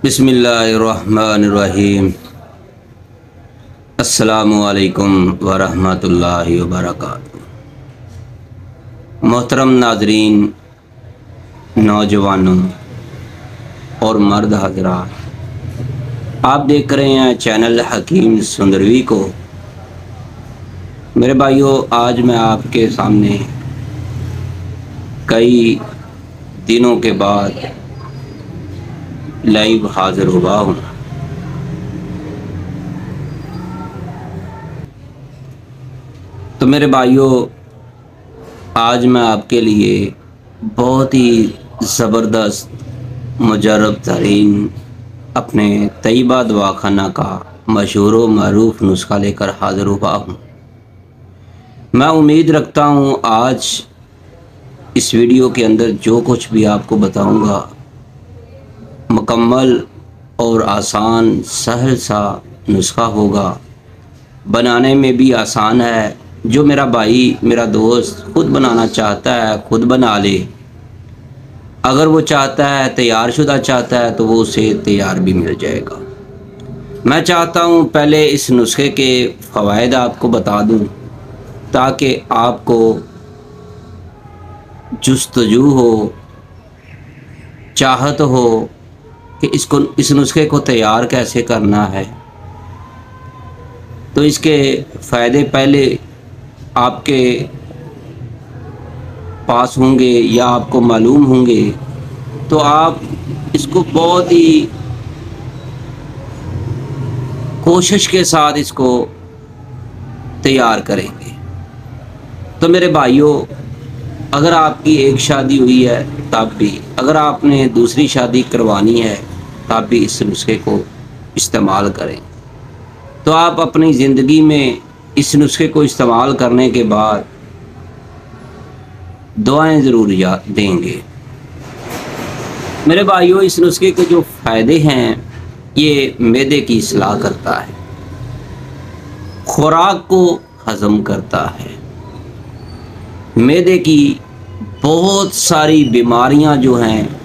बिस्मिल्लाहिर्रहमानिर्रहीम। अस्सलामुअलैकुम वरहमतुल्लाहि वबरकातुहू। मोहतरम नाजरीन, नौजवानों और मर्द हज़रात, आप देख रहे हैं चैनल हकीम सुंदरवी को। मेरे भाइयों, आज मैं आपके सामने कई दिनों के बाद लाइव हाजिर हुआ हूँ। तो मेरे भाइयों, आज मैं आपके लिए बहुत ही ज़बरदस्त मुजरब तरीन अपने तैयबा दवाखाना का मशहूर व मरूफ नुस्खा लेकर हाजिर हुआ हूँ। मैं उम्मीद रखता हूँ आज इस वीडियो के अंदर जो कुछ भी आपको बताऊँगा मुकम्मल और आसान सहल सा नुस्खा होगा। बनाने में भी आसान है। जो मेरा भाई, मेरा दोस्त खुद बनाना चाहता है खुद बना ले। अगर वो चाहता है तैयार शुदा चाहता है तो वो उसे तैयार भी मिल जाएगा। मैं चाहता हूँ पहले इस नुस्खे के फ़वाइद आपको बता दूँ ताकि आपको जुस्तजू हो, चाहत हो कि इस नुस्खे को तैयार कैसे करना है। तो इसके फ़ायदे पहले आपके पास होंगे या आपको मालूम होंगे तो आप इसको बहुत ही कोशिश के साथ इसको तैयार करेंगे। तो मेरे भाइयों, अगर आपकी एक शादी हुई है तब भी, अगर आपने दूसरी शादी करवानी है तब भी इस नुस्खे को इस्तेमाल करें। तो आप अपनी ज़िंदगी में इस नुस्खे को इस्तेमाल करने के बाद दुआएं ज़रूर देंगे। मेरे भाइयों, इस नुस्खे के जो फ़ायदे हैं, ये मैदे की इस्लाह करता है, खुराक को हज़म करता है। मैदे की बहुत सारी बीमारियां जो हैं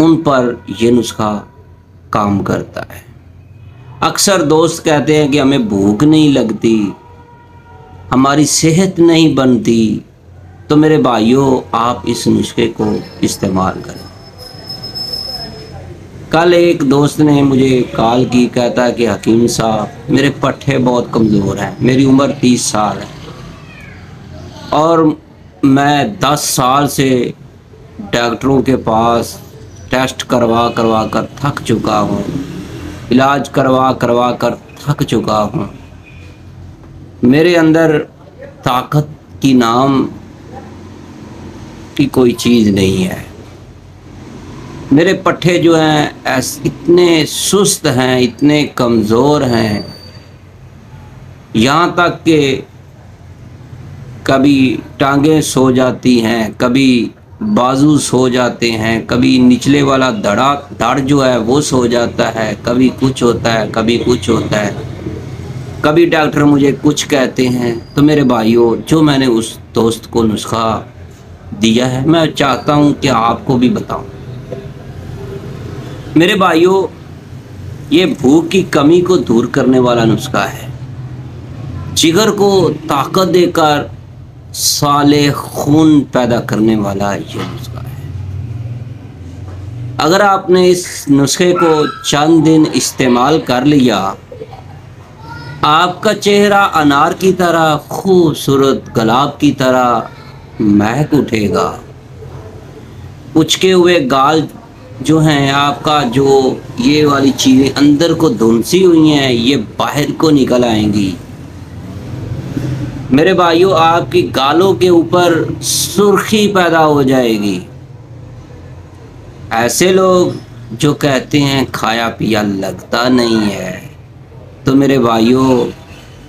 उन पर यह नुस्खा काम करता है। अक्सर दोस्त कहते हैं कि हमें भूख नहीं लगती, हमारी सेहत नहीं बनती। तो मेरे भाइयों, आप इस नुस्खे को इस्तेमाल करें। कल एक दोस्त ने मुझे कॉल की, कहता है कि हकीम साहब, मेरे पट्ठे बहुत कमज़ोर हैं, मेरी उम्र 30 साल है और मैं 10 साल से डॉक्टरों के पास टेस्ट करवा करवा कर थक चुका हूँ, इलाज करवा करवा कर थक चुका हूँ। मेरे अंदर ताकत की नाम की कोई चीज़ नहीं है। मेरे पट्ठे जो हैं इतने सुस्त हैं, इतने कमज़ोर हैं, यहाँ तक कि कभी टांगें सो जाती हैं, कभी बाजू सो जाते हैं, कभी निचले वाला धड़ जो है वो सो जाता है, कभी कुछ होता है, कभी कुछ होता है, कभी डॉक्टर मुझे कुछ कहते हैं। तो मेरे भाइयों, जो मैंने उस दोस्त को नुस्खा दिया है, मैं चाहता हूँ कि आपको भी बताऊँ। मेरे भाइयों, ये भूख की कमी को दूर करने वाला नुस्खा है। जिगर को ताकत देकर साले खून पैदा करने वाला ये नुस्खा है। अगर आपने इस नुस्खे को चंद दिन इस्तेमाल कर लिया, आपका चेहरा अनार की तरह खूबसूरत गुलाब की तरह महक उठेगा। उचके हुए गाल जो हैं, आपका जो ये वाली चीज़ें अंदर को धुंसी हुई हैं, ये बाहर को निकल आएंगी। मेरे भाइयों, आपकी गालों के ऊपर सुर्खी पैदा हो जाएगी। ऐसे लोग जो कहते हैं खाया पिया लगता नहीं है, तो मेरे भाइयों,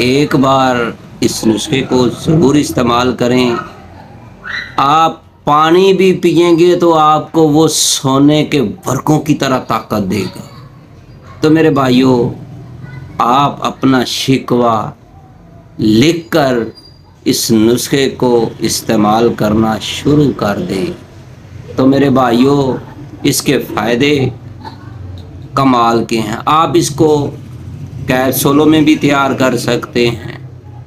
एक बार इस नुस्खे को ज़रूर इस्तेमाल करें। आप पानी भी पिएंगे तो आपको वो सोने के वर्कों की तरह ताकत देगा। तो मेरे भाइयों, आप अपना शिकवा लिखकर इस नुस्खे को इस्तेमाल करना शुरू कर दें। तो मेरे भाइयों, इसके फ़ायदे कमाल के हैं। आप इसको कैप्सूलों में भी तैयार कर सकते हैं,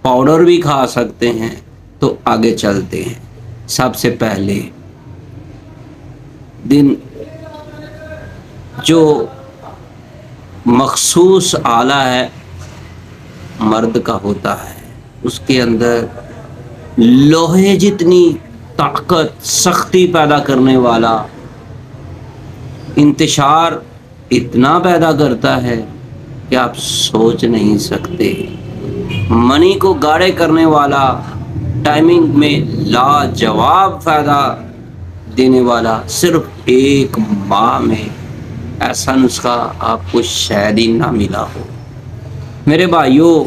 पाउडर भी खा सकते हैं। तो आगे चलते हैं। सबसे पहले दिन जो मखसूस आला है मर्द का होता है, उसके अंदर लोहे जितनी ताकत, सख्ती पैदा करने वाला, इंतशार इतना पैदा करता है कि आप सोच नहीं सकते। मनी को गाढ़े करने वाला, टाइमिंग में लाजवाब फायदा देने वाला, सिर्फ 1 माह में ऐसा नुस्खा आपको शायद ही ना मिला हो। मेरे भाइयों,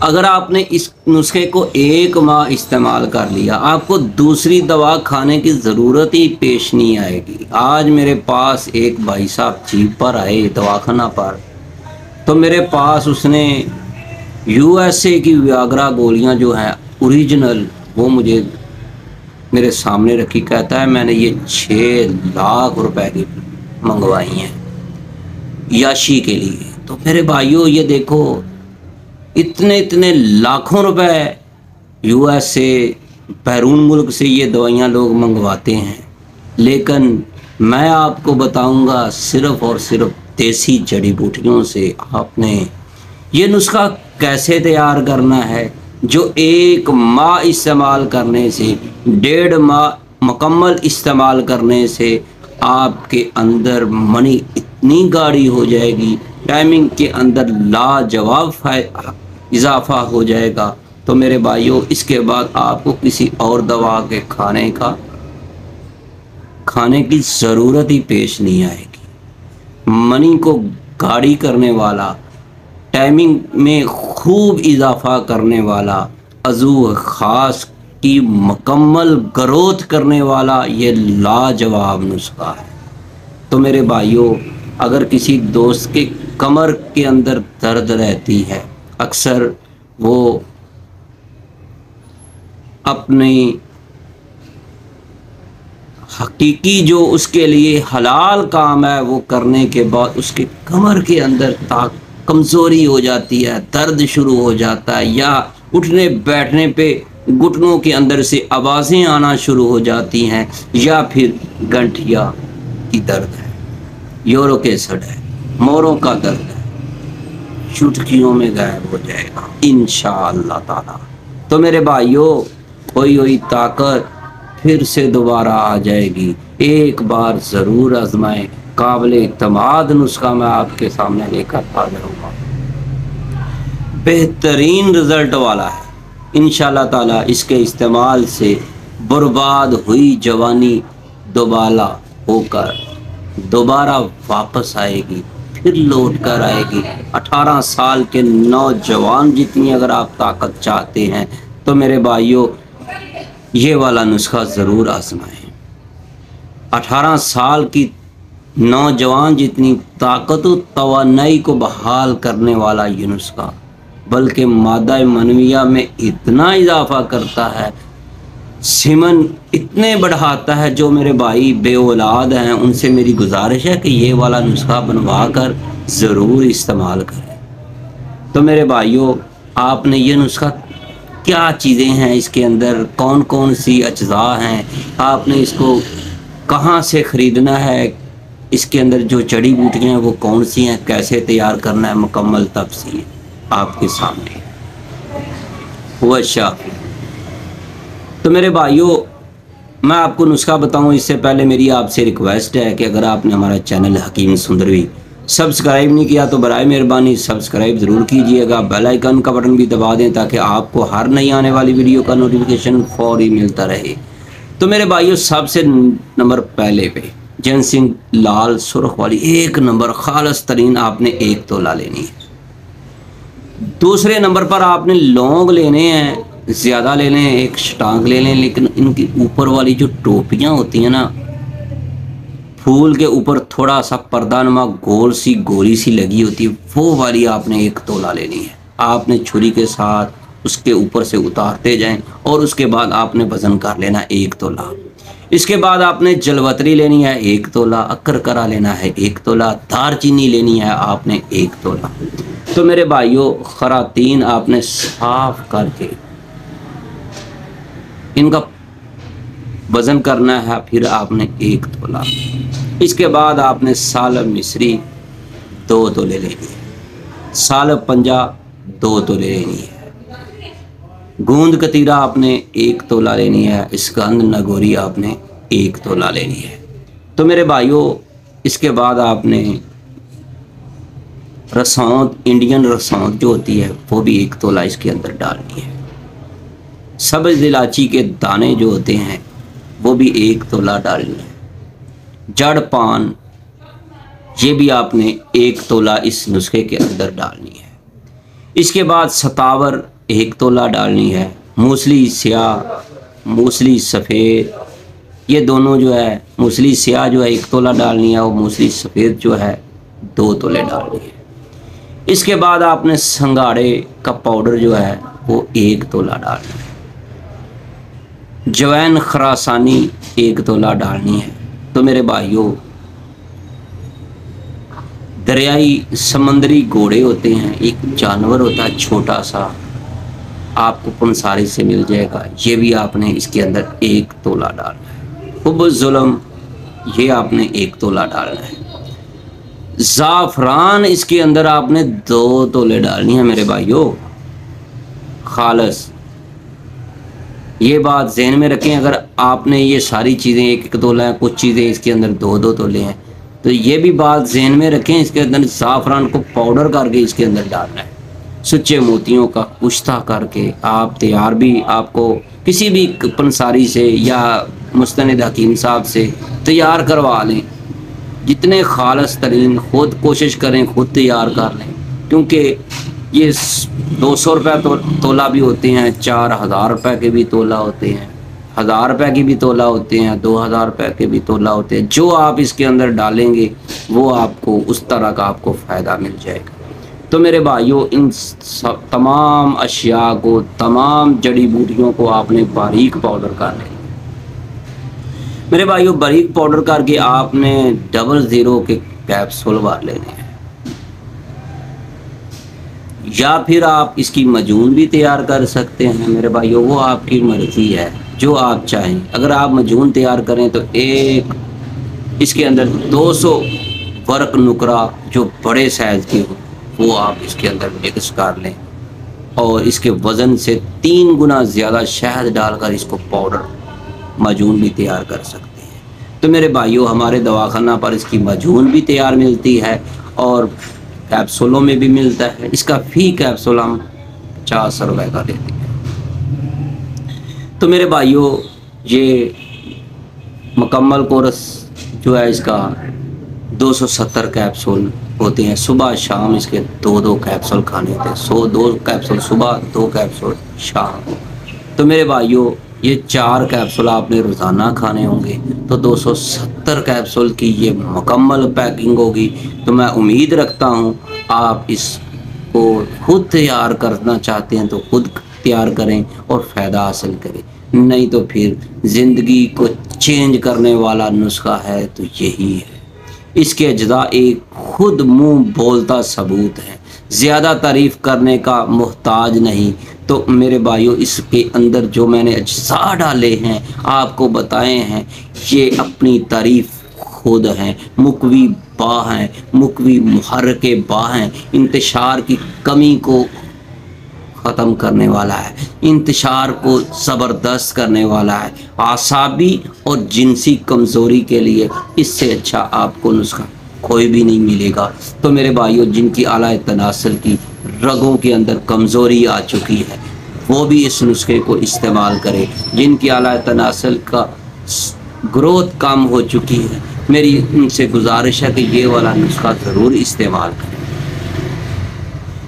अगर आपने इस नुस्खे को 1 माह इस्तेमाल कर लिया, आपको दूसरी दवा खाने की ज़रूरत ही पेश नहीं आएगी। आज मेरे पास एक भाई साहब जीप पर आए दवाखाना पर, तो मेरे पास उसने USA की वियाग्रा गोलियां जो हैं ओरिजिनल, वो मुझे मेरे सामने रखी। कहता है मैंने ये 6 लाख रुपए की मंगवाई हैं याशी के लिए। तो मेरे भाइयों, ये देखो, इतने लाखों रुपए USA, बैरून मुल्क से ये दवाइयाँ लोग मंगवाते हैं। लेकिन मैं आपको बताऊंगा सिर्फ़ और सिर्फ देसी जड़ी बूटियों से आपने ये नुस्खा कैसे तैयार करना है, जो 1 माह इस्तेमाल करने से, 1.5 माह मुकम्मल इस्तेमाल करने से आपके अंदर मनी इतनी गाढ़ी हो जाएगी, टाइमिंग के अंदर लाजवाब इजाफा हो जाएगा। तो मेरे भाइयों, इसके बाद आपको किसी और दवा के खाने की ज़रूरत ही पेश नहीं आएगी। मनी को गाढ़ी करने वाला, टाइमिंग में खूब इजाफा करने वाला, अज़ू ख़ास की मुकम्मल ग्रोथ करने वाला ये लाजवाब नुस्खा है। तो मेरे भाइयों, अगर किसी दोस्त के कमर के अंदर दर्द रहती है, अक्सर वो अपनी हकीकी जो उसके लिए हलाल काम है वो करने के बाद उसके कमर के अंदर कमज़ोरी हो जाती है, दर्द शुरू हो जाता है, या उठने बैठने पे घुटनों के अंदर से आवाज़ें आना शुरू हो जाती हैं, या फिर गंठिया की दर्द है, यूरिक एसिड है, मोरों का दर्द है, चुटकियों में गायब हो जाएगा इंशाअल्लाह ताला। तो मेरे भाइयों, खोई हुई ताकत फिर से दोबारा आ जाएगी। एक बार ज़रूर आजमाएं। काबिल इत्मीनान नुस्खा मैं आपके सामने लेकर हाजिर हूँ। बेहतरीन रिज़ल्ट वाला है इंशाअल्लाह ताला। इसके इस्तेमाल से बर्बाद हुई जवानी दोबारा होकर दोबारा वापस आएगी, फिर लौट कर आएगी। 18 साल के नौजवान जितनी अगर आप ताकत चाहते हैं तो मेरे भाइयों, ये वाला नुस्खा ज़रूर आजमाएं। 18 साल की नौजवान जितनी ताकत व तवानाई को बहाल करने वाला ये नुस्खा, बल्कि मादा मनविया में इतना इजाफा करता है, सीमन इतने बढ़ाता है। जो मेरे भाई बे औलाद हैं उनसे मेरी गुजारिश है कि ये वाला नुस्खा बनवा कर ज़रूर इस्तेमाल करें। तो मेरे भाइयों, आपने ये नुस्खा, क्या चीज़ें हैं इसके अंदर, कौन कौन सी अज्जा हैं, आपने इसको कहाँ से ख़रीदना है, इसके अंदर जो जड़ी बूटियाँ हैं वो कौन सी हैं, कैसे तैयार करना है, मुकम्मल तफसील आपके सामने हुआ शाफी। तो मेरे भाइयों, मैं आपको नुस्खा बताऊं इससे पहले मेरी आपसे रिक्वेस्ट है कि अगर आपने हमारा चैनल हकीम सुंदरवी सब्सक्राइब नहीं किया तो बराए मेहरबानी सब्सक्राइब ज़रूर कीजिएगा। बेल आइकन का बटन भी दबा दें ताकि आपको हर नई आने वाली वीडियो का नोटिफिकेशन फौरी मिलता रहे। तो मेरे भाइयों, सबसे नंबर पहले पे जिनसिंग लाल सुर्ख वाली 1 नंबर खालस तरीन आपने 1 तोला लेनी है। दूसरे नंबर पर आपने लौंग लेने हैं, ज़्यादा ले लें, 1 शटांग ले लें, लेकिन इनकी ऊपर वाली जो टोपियाँ होती हैं ना, फूल के ऊपर थोड़ा सा पर्दानुमा गोल सी गोली सी लगी होती है, वो वाली आपने 1 तोला लेनी है। आपने छुरी के साथ उसके ऊपर से उतारते जाएं और उसके बाद आपने वज़न कर लेना 1 तोला। इसके बाद आपने जलवतरी लेनी है 1 तोला, अक्कर लेना है 1 तोला, दारचीनी लेनी है आपने 1 तोला। तो मेरे भाइयों खरातीन आपने साफ करके इनका वजन करना है, फिर आपने 1 तोला। इसके बाद आपने सालब मिश्री 2 तोले लेनी है, सालब पंजा 2 तोले लेनी है, गूंद कतीरा आपने 1 तोला लेनी है, इसकंद नगोरी आपने 1 तोला लेनी है। तो मेरे भाइयों इसके बाद आपने रसौंद, इंडियन रसौंद जो होती है वो भी 1 तोला इसके अंदर डालनी है। सब्ज़ इलायची के दाने जो होते हैं वो भी 1 तोला डालनी है। जड़ पान ये भी आपने 1 तोला इस नुस्खे के अंदर डालनी है। इसके बाद सतावर 1 तोला डालनी है। मूसली स्याह, मूसली सफ़ेद, ये दोनों जो है, मूसली स्याह जो है 1 तोला डालनी है और मूसली सफ़ेद जो है 2 तोले डालनी है। इसके बाद आपने संगाड़े का पाउडर जो है वो 1 तोला डालना है। जवैन खरासानी 1 तोला डालनी है। तो मेरे भाइयों दरियाई समंदरी घोड़े होते हैं, एक जानवर होता है छोटा सा, आपको पंसारी से मिल जाएगा, ये भी आपने इसके अंदर 1 तोला डालना है। हुब्बुज़्ज़ुल्म ये आपने 1 तोला डालना है। ज़ाफ़रान इसके अंदर आपने 2 तोले डालनी है मेरे भाइयों खालस। ये बात ज़हन में रखें, अगर आपने ये सारी चीज़ें 1-1 तोला है, कुछ चीज़ें इसके अंदर 2-2 तोले हैं, तो ये भी बात ज़हन में रखें, इसके अंदर ज़ाफ़रान को पाउडर करके इसके अंदर डालना है। सच्चे मोतियों का कुश्ता करके आप तैयार भी, आपको किसी भी पंसारी से या मुस्तनिद हकीम साहब से तैयार करवा लें। जितने खालस तरीन खुद कोशिश करें, खुद तैयार कर लें, क्योंकि ये 200 रुपये तोला भी होते हैं, 4000 रुपये के भी तोला होते हैं, 1000 रुपये की भी तोला होते हैं, 2000 रुपये के भी तोला होते हैं। जो आप इसके अंदर डालेंगे वो आपको उस तरह का आपको फ़ायदा मिल जाएगा। तो मेरे भाइयों इन तमाम अशिया को, तमाम जड़ी बूटियों को आपने बारीक पाउडर कर लेना। मेरे भाइयों बारीक पाउडर करके आपने 00 के कैप्सूल भर लेने हैं, या फिर आप इसकी मजून भी तैयार कर सकते हैं। मेरे भाइयों वो आपकी मर्ज़ी है, जो आप चाहें। अगर आप मजून तैयार करें तो एक इसके अंदर 200 वर्क नुकरा जो बड़े साइज़ की हो वो आप इसके अंदर मिक्स कर लें, और इसके वज़न से 3 गुना ज़्यादा शहद डालकर इसको पाउडर मजून भी तैयार कर सकते हैं। तो मेरे भाइयों हमारे दवाखाना पर इसकी मजून भी तैयार मिलती है और कैप्सूलों में भी मिलता है। इसका फ़ी कैप्सूल हम 50 रुपये का देते हैं। तो मेरे भाइयों ये मुकम्मल कोर्स जो है इसका 270 कैप्सूल होते हैं। सुबह शाम इसके 2-2 कैप्सूल खाने होते हैं। 2 कैप्सूल सुबह, 2 कैप्सूल शाम। तो मेरे भाइयों ये 4 कैप्सूल आपने रोज़ाना खाने होंगे, तो 270 कैप्सूल की ये मुकम्मल पैकिंग होगी। तो मैं उम्मीद रखता हूँ आप इसको खुद तैयार करना चाहते हैं तो खुद तैयार करें और फ़ायदा हासिल करें, नहीं तो फिर ज़िंदगी को चेंज करने वाला नुस्खा है तो यही है। इसके अज्जा एक खुद मुंह बोलता सबूत है, ज़्यादा तारीफ़ करने का मोहताज नहीं। तो मेरे भाइयों इसके अंदर जो मैंने अज्जा डाले हैं, आपको बताए हैं, ये अपनी तारीफ़ खुद हैं। मुकवी बा हैं, मुकवी मुहर्रके बा हैं, इंतशार की कमी को ख़त्म करने वाला है, इंतशार को ज़बरदस्त करने वाला है, आसाबी और जिनसी कमज़ोरी के लिए इससे अच्छा आपको नुस्खा कोई भी नहीं मिलेगा। तो मेरे भाइयों जिनकी आला तनासल की रगों के अंदर कमज़ोरी आ चुकी है वो भी इस नुस्खे को इस्तेमाल करें। जिनकी आला तनासल का ग्रोथ कम हो चुकी है, मेरी उनसे गुजारिश है कि ये वाला नुस्खा ज़रूर इस्तेमाल करें।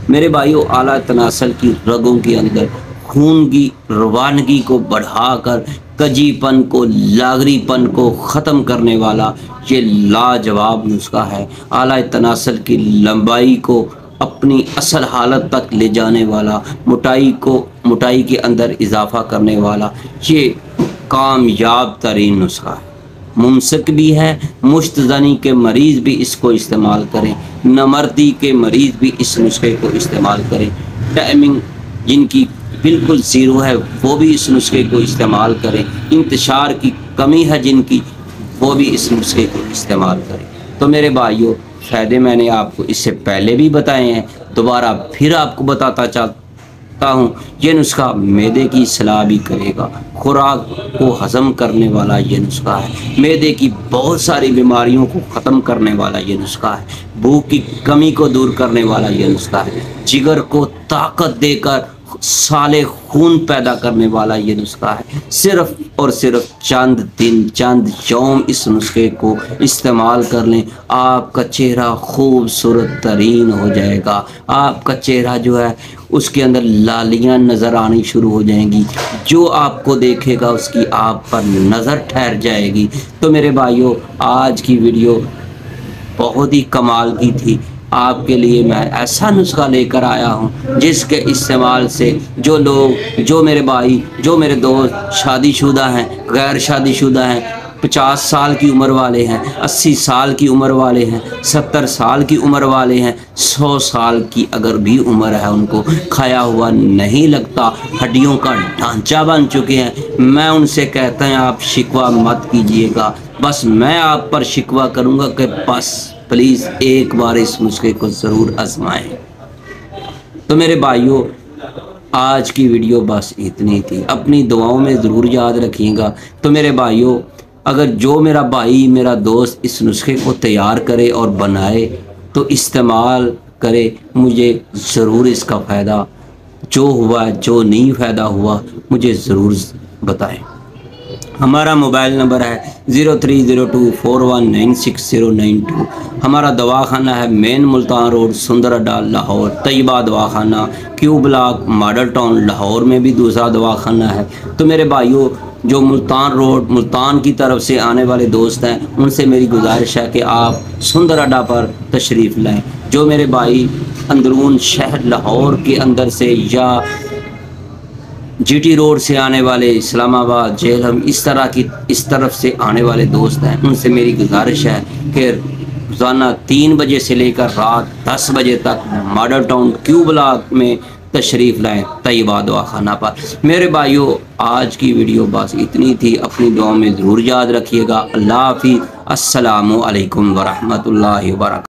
मेरे भाइयों आला तनासल की रगों के अंदर खून की रवानगी को बढ़ाकर कजीपन को, लागरीपन को ख़त्म करने वाला ये लाजवाब नुस्खा है। आला तनासल की लंबाई को अपनी असल हालत तक ले जाने वाला, मोटाई के अंदर इजाफ़ा करने वाला ये कामयाब तरीन नुस्खा है। मुमसक भी है, मुश्तज़नी के मरीज़ भी इसको इस्तेमाल करें, नमर्दी के मरीज़ भी इस नुस्खे को इस्तेमाल करें, टाइमिंग जिनकी बिल्कुल ज़ीरो है वो भी इस नुस्खे को इस्तेमाल करें, इंतशार की कमी है जिनकी वो भी इस नुस्खे को इस्तेमाल करें। तो मेरे भाइयों, फ़ायदे मैंने आपको इससे पहले भी बताए हैं, दोबारा फिर आपको बताता चाहता हूँ। ये नुस्खा मैदे की सलाह भी करेगा, खुराक को हज़म करने वाला ये नुस्खा है, मैदे की बहुत सारी बीमारियों को ख़त्म करने वाला ये नुस्खा है, भूख की कमी को दूर करने वाला ये नुस्खा है, जिगर को ताकत देकर साले खून पैदा करने वाला ये नुस्खा है। सिर्फ और सिर्फ चंद दिन, चंद यौम इस नुस्खे को इस्तेमाल कर लें, आपका चेहरा खूबसूरत तरीन हो जाएगा। आपका चेहरा जो है उसके अंदर लालियाँ नज़र आनी शुरू हो जाएंगी, जो आपको देखेगा उसकी आप पर नज़र ठहर जाएगी। तो मेरे भाइयों, आज की वीडियो बहुत ही कमाल की थी। आपके लिए मैं ऐसा नुस्खा लेकर आया हूँ जिसके इस्तेमाल से जो लोग, जो मेरे भाई, जो मेरे दोस्त शादीशुदा हैं, गैर शादीशुदा हैं, 50 साल की उम्र वाले हैं, 80 साल की उम्र वाले हैं, 70 साल की उम्र वाले हैं, 100 साल की अगर भी उम्र है, उनको खाया हुआ नहीं लगता, हड्डियों का ढांचा बन चुके हैं, मैं उनसे कहता हूँ आप शिकवा मत कीजिएगा। बस मैं आप पर शिकवा करूँगा कि बस प्लीज़ एक बार इस नुस्खे को ज़रूर आजमाएं। तो मेरे भाइयों, आज की वीडियो बस इतनी थी। अपनी दुआओं में ज़रूर याद रखिएगा। तो मेरे भाइयों, अगर जो मेरा भाई, मेरा दोस्त इस नुस्खे को तैयार करे और बनाए तो इस्तेमाल करे, मुझे ज़रूर इसका फ़ायदा जो हुआ, जो नहीं फ़ायदा हुआ, मुझे ज़रूर बताएं। हमारा मोबाइल नंबर है 030241969092। हमारा दवाखाना है मेन मुल्तान रोड, सुंदर अड्डा, लाहौर। तैयबा दवाखाना, Q block, model town, Lahore में भी दूसरा दवाखाना है। तो मेरे भाइयों, जो मुल्तान रोड, मुल्तान की तरफ से आने वाले दोस्त हैं, उनसे मेरी गुजारिश है कि आप सुंदर अड्डा पर तशरीफ़ लाएँ। जो मेरे भाई अंदरून शहर लाहौर के अंदर से या GT रोड से आने वाले, इस्लामाबाद, जेहलम, इस तरफ से आने वाले दोस्त हैं, उनसे मेरी गुजारिश है कि रोज़ाना 3 बजे से लेकर रात 10 बजे तक मॉडल टाउन क्यू ब्लॉक में तशरीफ़ लाएँ, तैयबा दवाखाना पर। मेरे भाइयों, आज की वीडियो बस इतनी थी। अपनी दुआ में ज़रूर याद रखिएगा। अल्लाह हाफ़िज़। अस्सलामु अलैकुम वरहमतुल्लाहि वबरकातुहू।